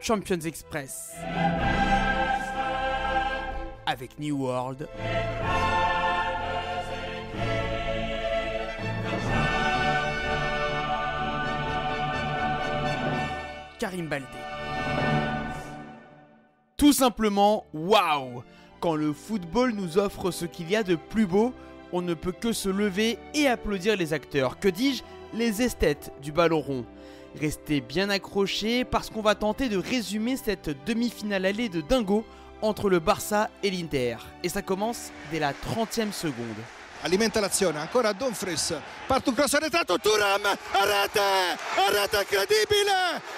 Champions Express. Avec New World. Karim Baldé. Tout simplement, waouh! Quand le football nous offre ce qu'il y a de plus beau, on ne peut que se lever et applaudir les acteurs. Que dis-je? Les esthètes du ballon rond. Restez bien accrochés parce qu'on va tenter de résumer cette demi-finale allée de dingo entre le Barça et l'Inter. Et ça commence dès la 30e seconde. Alimenta l'azione, ancora Dumfries, parte un cross arretrato, Thuram,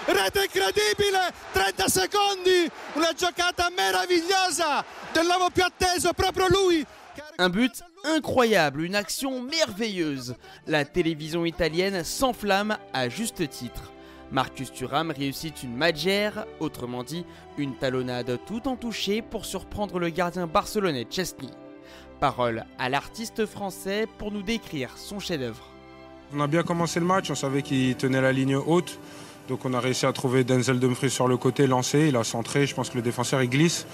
rete incredibile, 30 secondi, una giocata meravigliosa dell'uomo più atteso, proprio lui. Un but incroyable, une action merveilleuse. La télévision italienne s'enflamme à juste titre. Marcus Thuram réussit une Magière, autrement dit une talonnade tout en touché pour surprendre le gardien barcelonais Szczęsny. Parole à l'artiste français pour nous décrire son chef-d'œuvre. On a bien commencé le match, on savait qu'il tenait la ligne haute. Donc on a réussi à trouver Denzel Dumfries sur le côté, lancé, il a centré, je pense que le défenseur il glisse.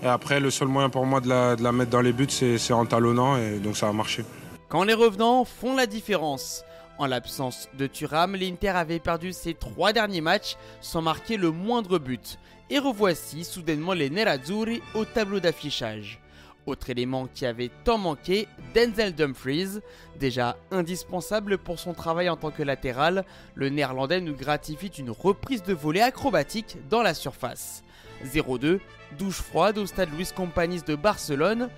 Et après le seul moyen pour moi de la mettre dans les buts c'est en talonnant et donc ça a marché. Quand les revenants font la différence. En l'absence de Thuram, l'Inter avait perdu ses 3 derniers matchs sans marquer le moindre but. Et revoici soudainement les Nerazzurri au tableau d'affichage. Autre élément qui avait tant manqué, Denzel Dumfries. Déjà indispensable pour son travail en tant que latéral, le néerlandais nous gratifie une reprise de volée acrobatique dans la surface. 0-2, douche froide au stade Luis Companys de Barcelone.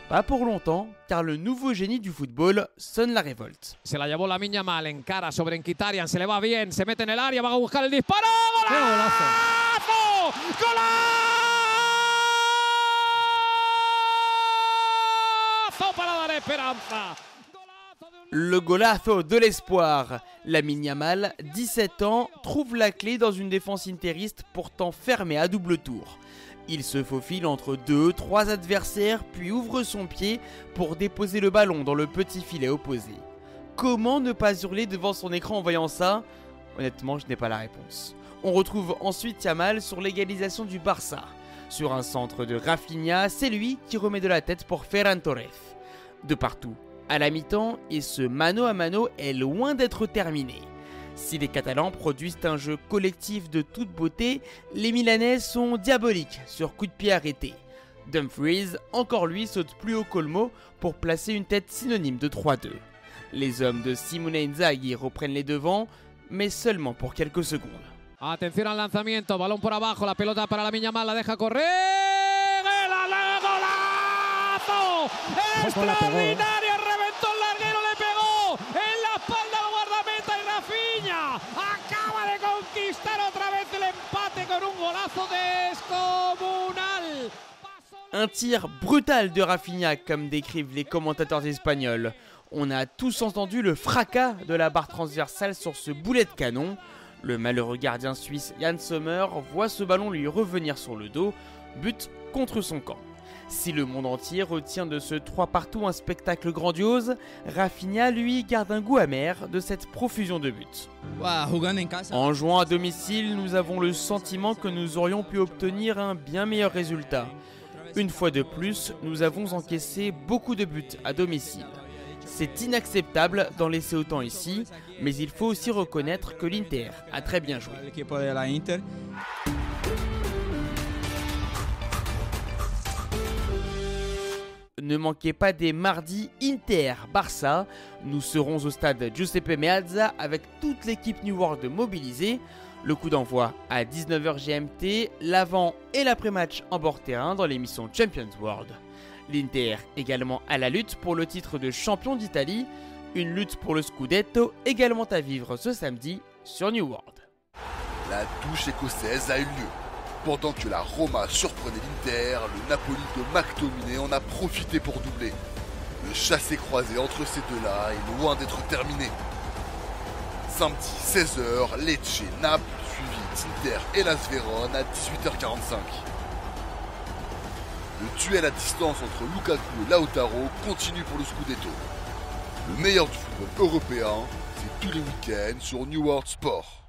Pas pour longtemps, car le nouveau génie du football sonne la révolte. Se la llevó Lamine Yamal, encara sobre Mkhitaryan, se le va bien, se mete en el área, va a buscar el disparo. ¡Golazo! ¡Golazo! Le golazo de l'espoir. Lamine Yamal, 17 ans, trouve la clé dans une défense interiste pourtant fermée à double tour. Il se faufile entre 2-3 adversaires puis ouvre son pied pour déposer le ballon dans le petit filet opposé. Comment ne pas hurler devant son écran en voyant ça? Honnêtement, je n'ai pas la réponse. On retrouve ensuite Yamal sur l'égalisation du Barça. Sur un centre de Rafinha, c'est lui qui remet de la tête pour Ferran Torres. De partout, à la mi-temps, et ce mano à mano est loin d'être terminé. Si les Catalans produisent un jeu collectif de toute beauté, les Milanais sont diaboliques sur coup de pied arrêté. Dumfries, encore lui, saute plus haut qu'Olmo pour placer une tête synonyme de 3-2. Les hommes de Simone Inzaghi reprennent les devants, mais seulement pour quelques secondes. Atención al lanzamiento, balón por abajo, la pelota para Lamine Yamal, la deja correr. Extraordinario, reventó el larguero, le pegó en la espalda al guardameta y Rafinha acaba de conquistar otra vez el empate con un golazo descomunal. Un tir brutal de Rafinha, comme décrivent les commentateurs espagnols. On a tous entendu le fracas de la barre transversale sur ce boulet de canon. Le malheureux gardien suisse Jan Sommer voit ce ballon lui revenir sur le dos, but contre son camp. Si le monde entier retient de ce 3-partout un spectacle grandiose, Rafinha, lui, garde un goût amer de cette profusion de buts. En jouant à domicile, nous avons le sentiment que nous aurions pu obtenir un bien meilleur résultat. Une fois de plus, nous avons encaissé beaucoup de buts à domicile. C'est inacceptable d'en laisser autant ici, mais il faut aussi reconnaître que l'Inter a très bien joué. Ne manquez pas des mardis Inter-Barça. Nous serons au stade Giuseppe Meazza avec toute l'équipe New World mobilisée. Le coup d'envoi à 19h GMT, l'avant et l'après-match en bord terrain dans l'émission Champions World. L'Inter également à la lutte pour le titre de champion d'Italie. Une lutte pour le Scudetto également à vivre ce samedi sur New World. La douche écossaise a eu lieu. Pendant que la Roma surprenait l'Inter, le Napoli de McTominay en a profité pour doubler. Le chassé-croisé entre ces deux-là est loin d'être terminé. Samedi 16h, Lecce, Naples, suivi d'Inter et Las Vérone à 18h45. Le duel à distance entre Lukaku et Lautaro continue pour le Scudetto. Le meilleur du football européen, c'est tous les week-ends sur New World Sport.